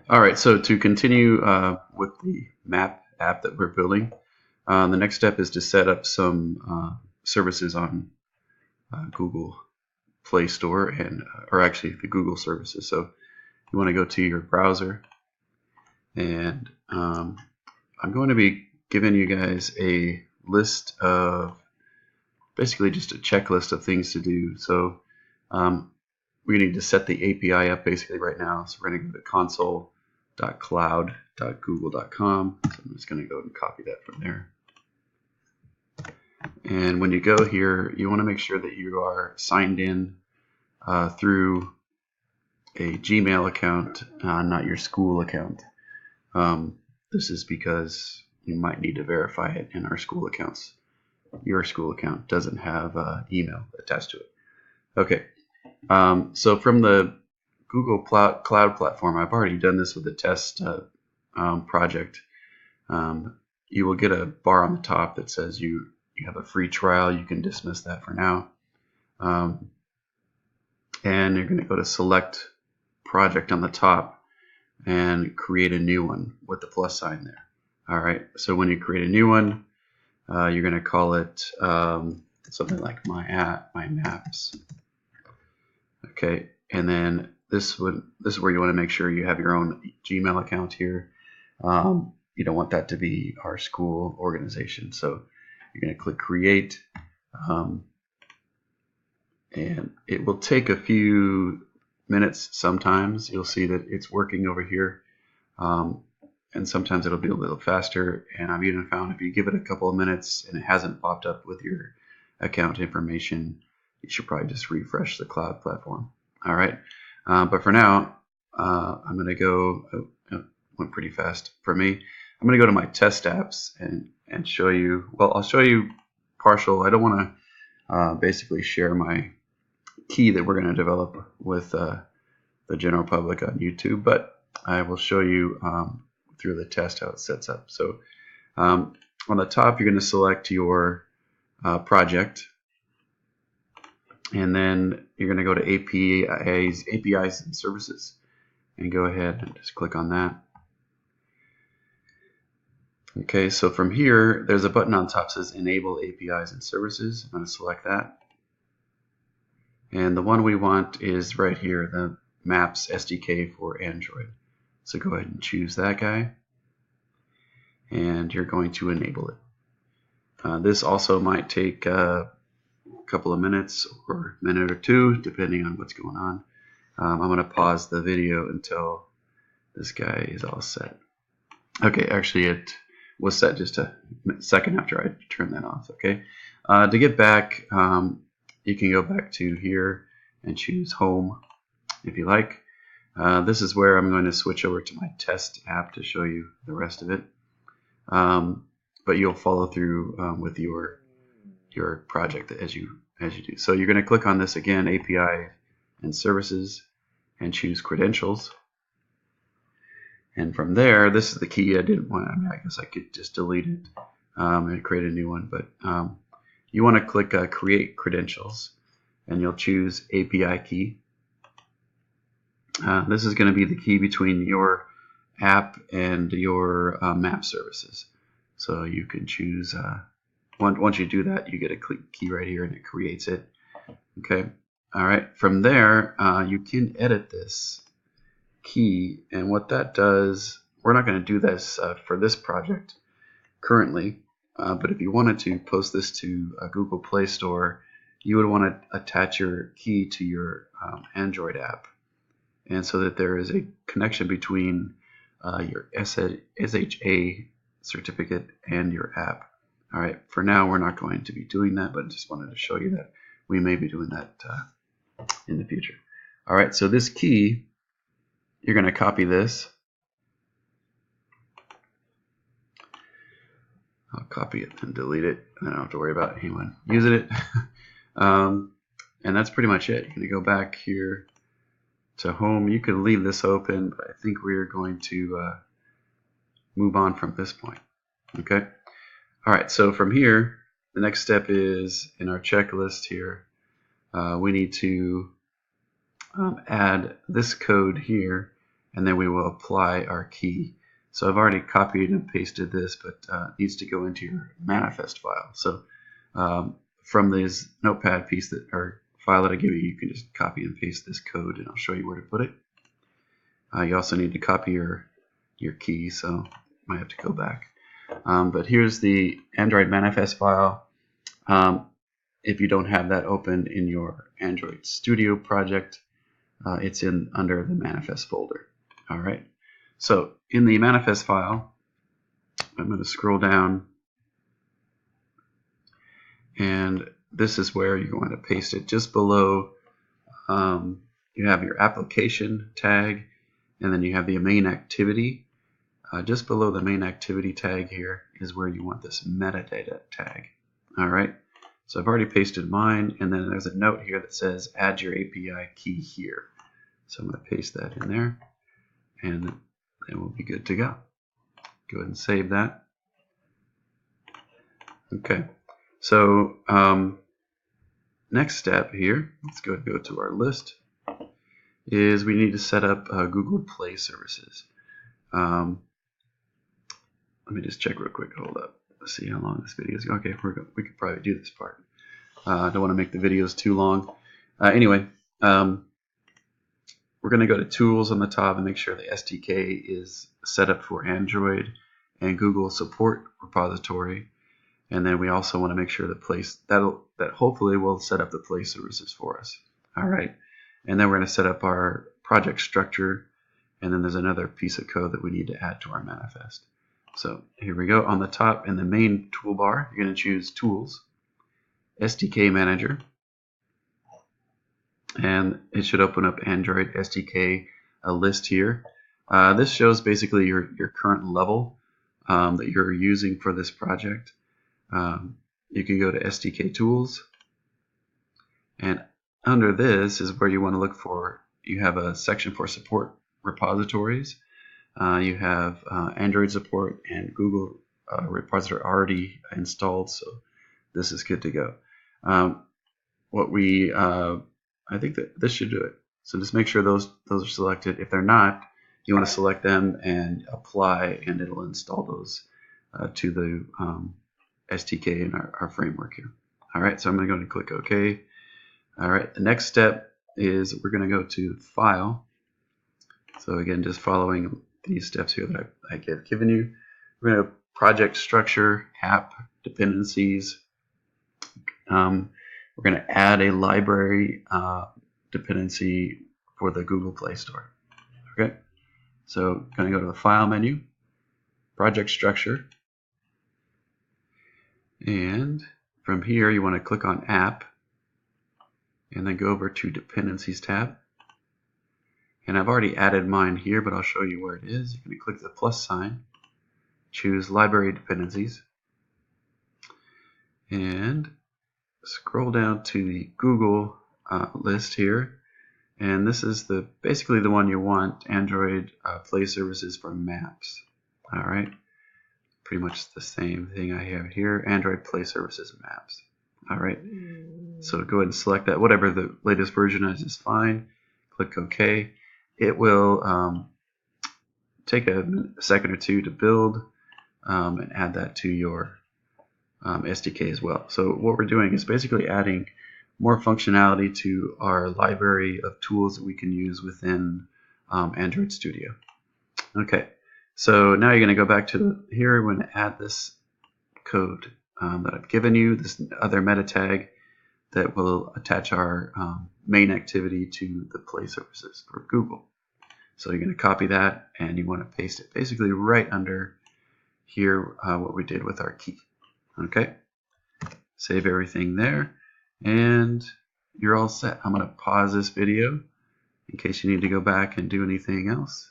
All right, so to continue with the map app that we're building, the next step is to set up some services on Google Play Store or actually the Google services. So you want to go to your browser, and I'm going to be giving you guys a list of basically just a checklist of things to do. So we need to set the API up basically right now. So we're going to go to console.cloud.google.com. So I'm just going to go and copy that from there. And when you go here, you want to make sure that you are signed in through a Gmail account, not your school account. This is because you might need to verify it in our school accounts. Your school account doesn't have email attached to it. Okay, so from the Google Cloud platform, I've already done this with a test project. You will get a bar on the top that says you have a free trial. You can dismiss that for now. And you're going to go to select project on the top and create a new one with the plus sign there. All right, so when you create a new one, you're going to call it something like my maps. Okay, and then this is where you want to make sure you have your own Gmail account here. You don't want that to be our school organization, so you're going to click create, and it will take a few minutes. Sometimes you'll see that it's working over here, and sometimes it'll be a little faster. And I've even found if you give it a couple of minutes and it hasn't popped up with your account information, you should probably just refresh the cloud platform. All right, but for now, I'm going to go. Went pretty fast for me. I'm going to go to my test apps and show you. Well, I'll show you partial. I don't want to basically share my key that we're going to develop with the general public on YouTube, but I will show you through the test how it sets up. So on the top, you're going to select your project. And then you're going to go to APIs and services, and go ahead and just click on that. Okay, so from here, there's a button on top that says Enable APIs and Services. I'm going to select that. And the one we want is right here, the Maps SDK for Android. So go ahead and choose that guy, and you're going to enable it. This also might take a couple of minutes or a minute or two, depending on what's going on. I'm going to pause the video until this guy is all set. Okay, actually it was set just a second after I turned that off. Okay, to get back, you can go back to here and choose home if you like. This is where I'm going to switch over to my test app to show you the rest of it. But you'll follow through with your project as you do. So you're going to click on this again, API and services, and choose credentials. And from there, this is the key. I didn't want. I mean, I guess I could just delete it and create a new one. But you want to click create credentials, and you'll choose API key. This is going to be the key between your app and your map services. So you can choose. Once you do that, you get a click key right here, and it creates it. Okay. All right. From there, you can edit this key, and what that does, we're not going to do this for this project currently, but if you wanted to post this to a Google Play Store, you would want to attach your key to your Android app, and so that there is a connection between your SHA certificate and your app. All right, for now we're not going to be doing that, but just wanted to show you that we may be doing that in the future. All right, so this key, you're going to copy this. I'll copy it and delete it. I don't have to worry about anyone using it. And that's pretty much it. You're going to go back here to home. You can leave this open, but I think we're going to move on from this point. Okay. All right. So from here, the next step is in our checklist here. We need to add this code here and then we will apply our key. So I've already copied and pasted this, but it needs to go into your manifest file. So from this notepad piece or file that I give you, you can just copy and paste this code, and I'll show you where to put it. You also need to copy your key, so you might have to go back. But here's the Android manifest file. If you don't have that open in your Android Studio project, it's under the manifest folder. All right. So in the manifest file, I'm going to scroll down, and this is where you're going to paste it. Just below, you have your application tag, and then you have the main activity. Just below the main activity tag here is where you want this metadata tag. All right. So I've already pasted mine, and then there's a note here that says add your API key here. So I'm going to paste that in there, and then we'll be good to go. Go ahead and save that. Okay. So next step here, let's go to our list, is we need to set up Google Play services. Let me just check real quick. Hold up. Let's see how long this video is. Okay, we could probably do this part. I don't want to make the videos too long. Anyway, we're going to go to Tools on the top and make sure the SDK is set up for Android and Google Support Repository. And then we also want to make sure that hopefully will set up the Play services for us. All right. And then we're going to set up our project structure. And then there's another piece of code that we need to add to our manifest. So here we go. On the top in the main toolbar, you're going to choose Tools, SDK Manager, and it should open up Android SDK list here. This shows basically your current level that you're using for this project. You can go to SDK Tools, and under this is where you want to look for, you have a section for support repositories. You have Android support and Google repository already installed, so this is good to go. I think that this should do it. So just make sure those are selected. If they're not, you want to select them and apply, and it'll install those to the SDK in our framework here. All right, so I'm going to go and click OK. All right, the next step is we're going to go to File. So again, just following these steps here that I've given you. We're going to project structure, app, dependencies. We're going to add a library dependency for the Google Play Store. Okay, so going to go to the File menu, project structure, and from here you want to click on App, and then go over to Dependencies tab. And I've already added mine here, but I'll show you where it is. You're going to click the plus sign, choose Library Dependencies, and scroll down to the Google list here. And this is basically the one you want, Android Play Services for Maps. All right, pretty much the same thing I have here, Android Play Services and Maps. All right, so go ahead and select that. Whatever the latest version is fine. Click OK. It will take a second or two to build and add that to your SDK as well. So what we're doing is basically adding more functionality to our library of tools that we can use within Android Studio. Okay, so now you're going to go back to here. We're going to add this code that I've given you, this other meta tag that will attach our main activity to the Play services for Google. So you're going to copy that, and you want to paste it basically right under here what we did with our key. Okay, save everything there, and you're all set. I'm going to pause this video in case you need to go back and do anything else,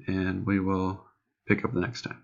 and we will pick up the next time.